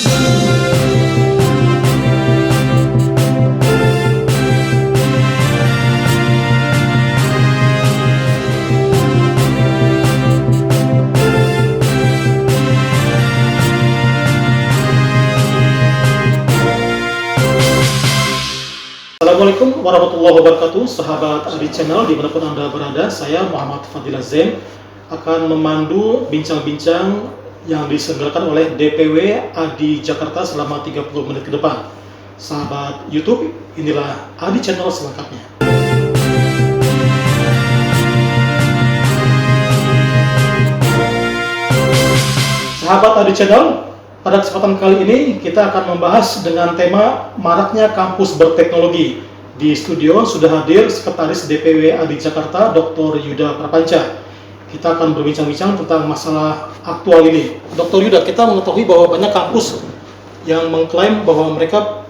Assalamualaikum warahmatullahi wabarakatuh, sahabat Adi Channel dimanapun Anda berada. Saya Muhammad Fadil Azem akan memandu bincang-bincang yang diselenggarakan oleh DPW Adi Jakarta selama 30 menit ke depan. Sahabat YouTube, inilah Adi Channel selengkapnya. Sahabat Adi Channel, pada kesempatan kali ini kita akan membahas dengan tema maraknya kampus berteknologi. Di studio sudah hadir Sekretaris DPW Adi Jakarta, Dr. Yuda Prapanca. Kita akan berbincang-bincang tentang masalah aktual ini. Dr. Yuda, kita mengetahui bahwa banyak kampus yang mengklaim bahwa mereka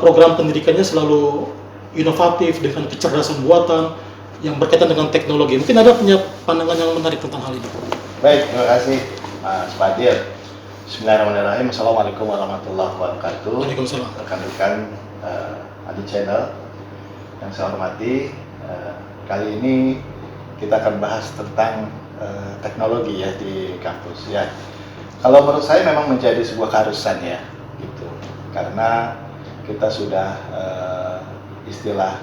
program pendidikannya selalu inovatif dengan kecerdasan buatan yang berkaitan dengan teknologi. Mungkin Anda punya pandangan yang menarik tentang hal ini. Baik, terima kasih Mas Fadil. Bismillahirrahmanirrahim. Assalamualaikum warahmatullahi wabarakatuh. Waalaikumsalam. Rekan-rekan Adi Channel yang saya hormati, kali ini kita akan bahas tentang teknologi ya di kampus ya. Kalau menurut saya memang menjadi sebuah keharusan ya, gitu. Karena kita sudah istilah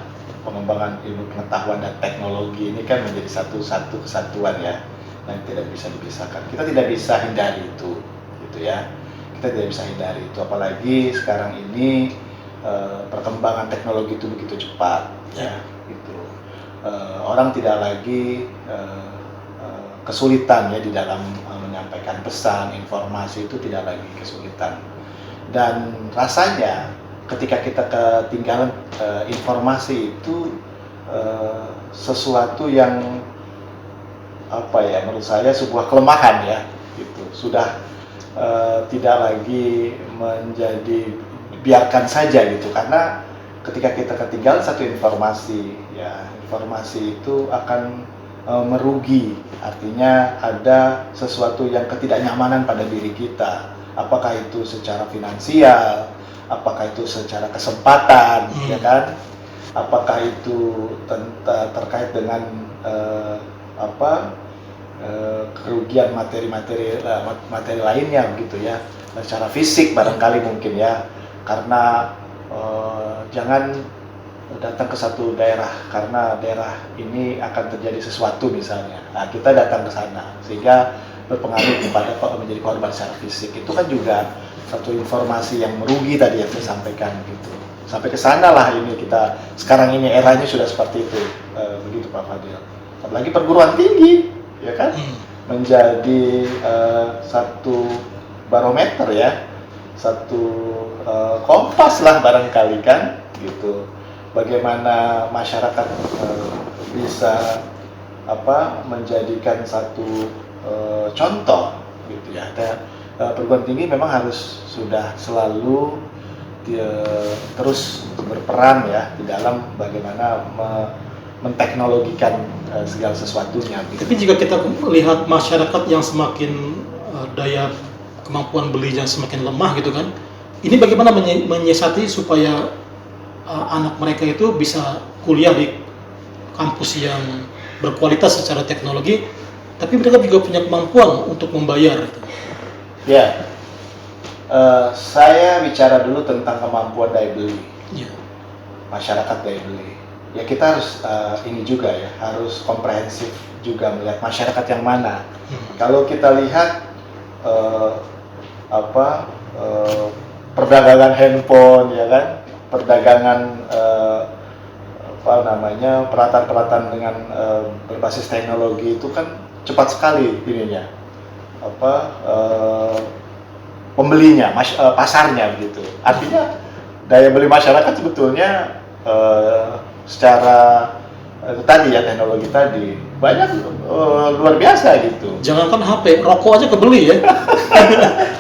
pengembangan ilmu pengetahuan dan teknologi ini kan menjadi satu kesatuan ya, yang tidak bisa dipisahkan. Kita tidak bisa hindari itu, gitu ya. Kita tidak bisa hindari itu, apalagi sekarang ini perkembangan teknologi itu begitu cepat ya, gitu. Orang tidak lagi kesulitan ya di dalam menyampaikan pesan, informasi itu tidak lagi kesulitan. Dan rasanya ketika kita ketinggalan informasi itu sesuatu yang apa ya, menurut saya sebuah kelemahan ya, gitu. Sudah tidak lagi menjadi biarkan saja gitu, karena ketika kita ketinggalan satu informasi ya, informasi itu akan merugi, artinya ada sesuatu yang ketidaknyamanan pada diri kita, apakah itu secara finansial, apakah itu secara kesempatan ya kan, apakah itu terkait dengan kerugian materi lainnya gitu ya, secara fisik barangkali mungkin ya. Karena jangan datang ke satu daerah karena daerah ini akan terjadi sesuatu misalnya. Nah, kita datang ke sana sehingga berpengaruh kepada menjadi korban secara fisik. Itu kan juga satu informasi yang merugi tadi yang saya sampaikan gitu. Sampai ke sana lah ini kita sekarang ini eranya sudah seperti itu, begitu Pak Fadil. Apalagi perguruan tinggi, ya kan, menjadi satu barometer ya, satu kompas lah barangkali kan, gitu. Bagaimana masyarakat bisa menjadikan satu contoh, gitu ya. Perguruan tinggi memang harus sudah selalu terus berperan ya di dalam bagaimana menteknologikan segala sesuatunya. Gitu. Tapi jika kita melihat masyarakat yang semakin daya kemampuan belinya semakin lemah gitu kan, ini bagaimana menyiasati supaya anak mereka itu bisa kuliah di kampus yang berkualitas secara teknologi, tapi mereka juga punya kemampuan untuk membayar gitu. Ya, saya bicara dulu tentang kemampuan daya beli, Ya. masyarakat daya beli. Ya kita harus ini juga ya, harus komprehensif juga melihat masyarakat yang mana. Kalau kita lihat perdagangan handphone ya kan, perdagangan peralatan-peralatan dengan berbasis teknologi itu kan cepat sekali ininya, pembelinya, pasarnya begitu. Artinya daya beli masyarakat sebetulnya secara tadi ya, teknologi tadi banyak luar biasa gitu. Jangankan HP, rokok aja kebeli ya.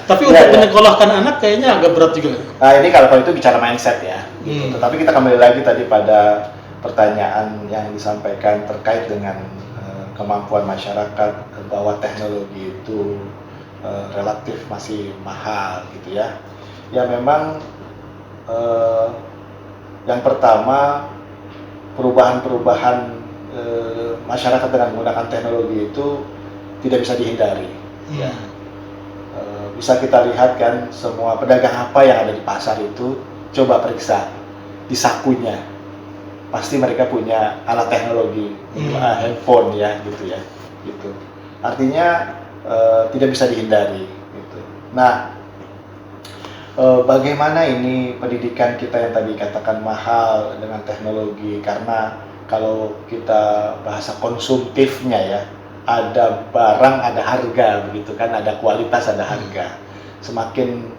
Tapi untuk menyekolahkan anak kayaknya agak berat juga. Nah ini kalau itu bicara mindset ya. Gitu. Tetapi kita kembali lagi tadi pada pertanyaan yang disampaikan terkait dengan kemampuan masyarakat bahwa teknologi itu relatif masih mahal gitu ya. Ya memang yang pertama, perubahan-perubahan masyarakat dengan menggunakan teknologi itu tidak bisa dihindari. Ya. Bisa kita lihat kan, semua pedagang apa yang ada di pasar itu, coba periksa di sakunya, pasti mereka punya alat teknologi, handphone ya, gitu ya, gitu. Artinya tidak bisa dihindari. Gitu. Nah, bagaimana ini pendidikan kita yang tadi katakan mahal dengan teknologi, karena kalau kita bahasa konsumtifnya ya, ada barang, ada harga, begitu kan, ada kualitas, ada harga. Semakin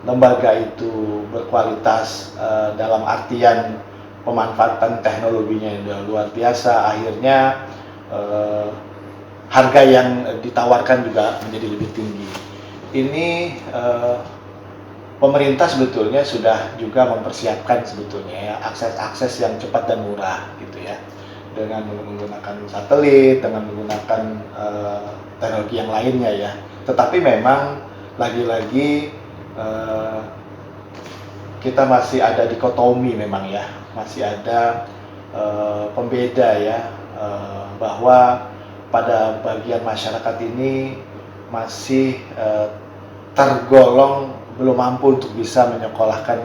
lembaga itu berkualitas dalam artian pemanfaatan teknologinya yang luar biasa, akhirnya harga yang ditawarkan juga menjadi lebih tinggi. Ini pemerintah sebetulnya sudah juga mempersiapkan sebetulnya ya, akses yang cepat dan murah gitu ya, dengan menggunakan satelit, dengan menggunakan teknologi yang lainnya ya. Tetapi memang lagi-lagi kita masih ada dikotomi memang ya, masih ada pembeda ya, bahwa pada bagian masyarakat ini masih tergolong belum mampu untuk bisa menyekolahkan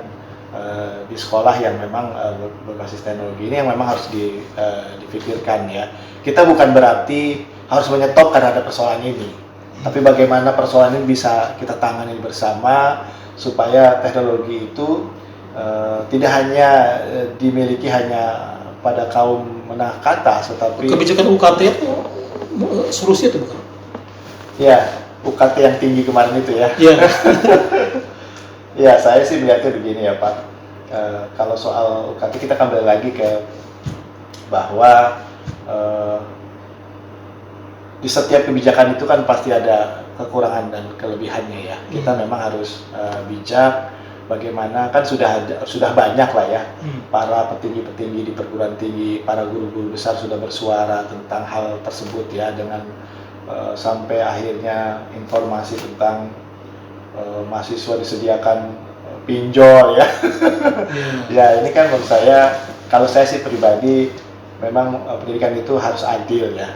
di sekolah yang memang berbasis teknologi. Ini yang memang harus dipikirkan ya. Kita bukan berarti harus menyetop karena ada persoalan ini, tapi bagaimana persoalan ini bisa kita tangani bersama supaya teknologi itu tidak hanya dimiliki hanya pada kaum menengah ke atas, tetapi kebijakan UKT itu solusi itu bukan? Ya, UKT yang tinggi kemarin itu ya. Iya. Ya, saya sih melihatnya begini ya Pak. Kalau soal UKT kita kembali lagi ke bahwa di setiap kebijakan itu kan pasti ada kekurangan dan kelebihannya ya. Kita memang harus bijak. Bagaimana kan sudah banyak lah ya para petinggi-petinggi di perguruan tinggi, para guru-guru besar sudah bersuara tentang hal tersebut ya, dengan sampai akhirnya informasi tentang mahasiswa disediakan pinjol ya. Ya ini kan menurut saya, kalau saya sih pribadi memang pendidikan itu harus adil ya.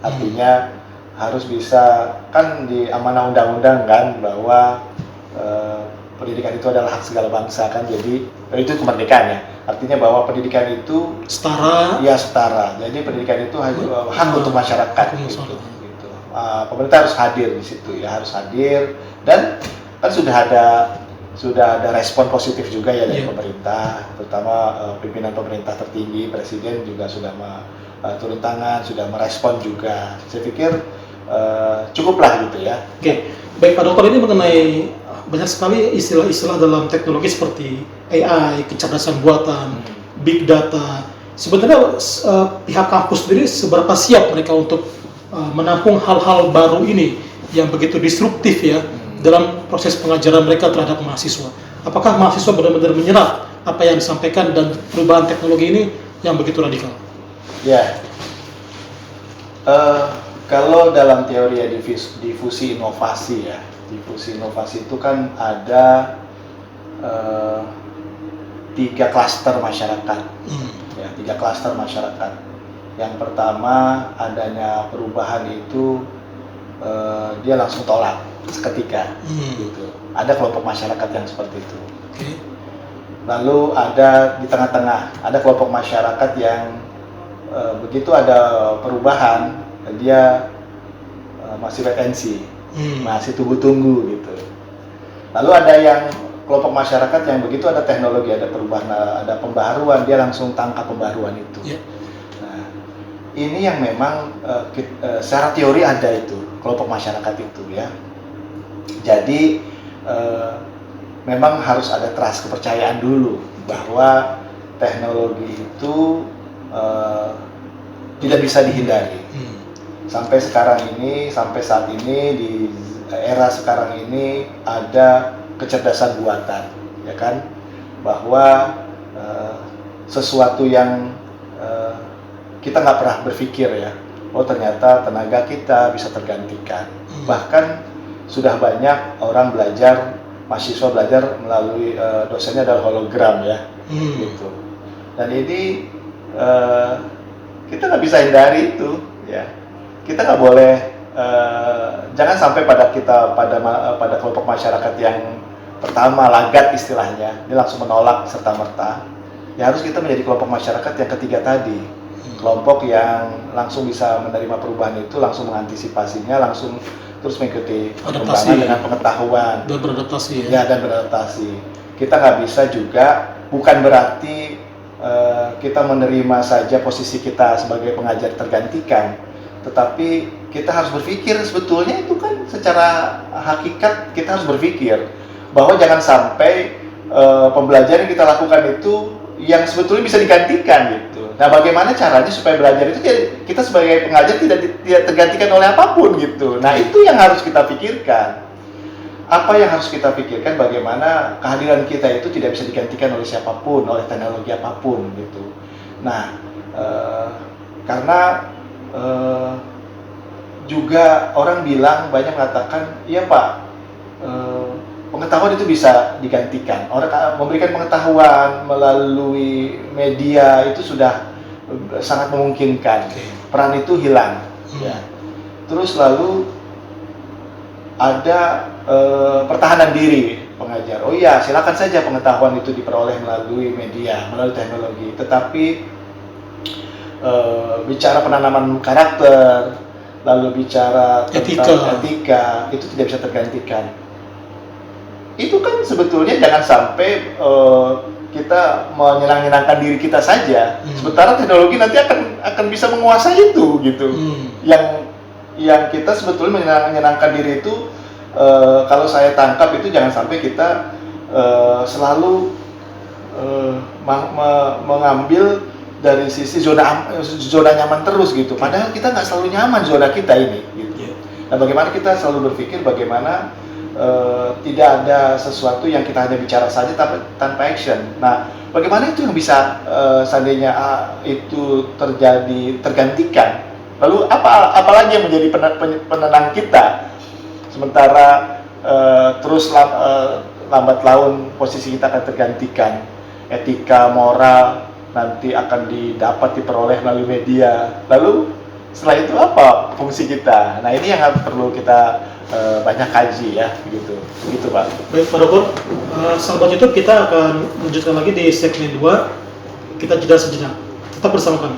Artinya harus bisa, kan di amanah undang-undang kan bahwa pendidikan itu adalah hak segala bangsa kan, jadi itu kemerdekaan ya. Artinya bahwa pendidikan itu setara. Ya setara. Jadi pendidikan itu hak untuk masyarakat gitu. Pemerintah harus hadir di situ ya, harus hadir, dan kan sudah ada respon positif juga ya dari pemerintah, terutama pimpinan pemerintah tertinggi, presiden juga sudah turun tangan, sudah merespon juga. Saya pikir cukuplah gitu ya. Oke, baik Pak Dokter, ini mengenai banyak sekali istilah-istilah dalam teknologi seperti AI, kecerdasan buatan, big data. Sebenarnya pihak kampus sendiri seberapa siap mereka untuk menampung hal-hal baru ini yang begitu disruptif ya dalam proses pengajaran mereka terhadap mahasiswa? Apakah mahasiswa benar-benar menyerap apa yang disampaikan dan perubahan teknologi ini yang begitu radikal? Ya, kalau dalam teori ya difusi inovasi ya, difusi inovasi itu kan ada 3 klaster masyarakat, ya 3 klaster masyarakat. Yang pertama, adanya perubahan itu dia langsung tolak seketika, gitu. Ada kelompok masyarakat yang seperti itu. Lalu ada di tengah-tengah, ada kelompok masyarakat yang begitu ada perubahan, dia masih wait and see, masih tunggu-tunggu gitu. Lalu ada yang kelompok masyarakat yang begitu ada teknologi, ada perubahan, ada pembaharuan, dia langsung tangkap pembaharuan itu. Nah, ini yang memang secara teori ada itu kelompok masyarakat itu ya. Jadi memang harus ada trust, kepercayaan dulu bahwa teknologi itu tidak bisa dihindari. Sampai sekarang ini, sampai saat ini, di era sekarang ini ada kecerdasan buatan, ya kan, bahwa sesuatu yang kita nggak pernah berpikir ya, oh ternyata tenaga kita bisa tergantikan. Bahkan sudah banyak orang belajar, mahasiswa belajar melalui dosennya adalah hologram ya, gitu. Dan ini kita nggak bisa hindari itu, ya. Kita nggak boleh, jangan sampai pada kelompok masyarakat yang pertama lagat istilahnya, ini langsung menolak serta merta. Ya harus kita menjadi kelompok masyarakat yang ketiga tadi, kelompok yang langsung bisa menerima perubahan itu, langsung mengantisipasinya, langsung terus mengikuti perkembangan dengan pengetahuan dan beradaptasi ya, dan beradaptasi. Kita nggak bisa juga, bukan berarti kita menerima saja posisi kita sebagai pengajar tergantikan, tetapi kita harus berpikir sebetulnya itu kan secara hakikat kita harus berpikir bahwa jangan sampai pembelajaran yang kita lakukan itu yang sebetulnya bisa digantikan gitu. Nah, bagaimana caranya supaya belajar itu kita sebagai pengajar tidak tergantikan oleh apapun gitu. Nah, itu yang harus kita pikirkan. Apa yang harus kita pikirkan, bagaimana kehadiran kita itu tidak bisa digantikan oleh siapapun, oleh teknologi apapun gitu. Nah, karena juga orang bilang, banyak mengatakan, iya Pak, pengetahuan itu bisa digantikan. Orang memberikan pengetahuan melalui media itu sudah sangat memungkinkan. Peran itu hilang. Ya. Terus lalu ada pertahanan diri pengajar. Oh iya, silakan saja pengetahuan itu diperoleh melalui media, melalui teknologi. Tetapi bicara penanaman karakter, lalu bicara tentang etika itu tidak bisa tergantikan. Itu kan sebetulnya jangan sampai kita menyenangkan diri kita saja, sementara teknologi nanti akan bisa menguasai itu gitu. Yang kita sebetulnya menyenangkan diri itu, kalau saya tangkap itu jangan sampai kita selalu mengambil dari sisi zona nyaman terus gitu. Padahal kita nggak selalu nyaman zona kita ini. Gitu. Nah, bagaimana kita selalu berpikir bagaimana tidak ada sesuatu yang kita hanya bicara saja tapi tanpa action. Nah, bagaimana itu yang bisa seandainya itu tergantikan? Lalu apalagi yang menjadi penenang kita? Sementara terus lambat laun posisi kita akan tergantikan. Etika, moral nanti akan diperoleh melalui media. Lalu setelah itu apa fungsi kita? Nah, ini yang perlu kita banyak kaji ya, begitu Pak. Baik Pak Dr. Sahabat YouTube, kita akan lanjutkan lagi di segmen 2. Kita jeda sejenak. Tetap bersama kami.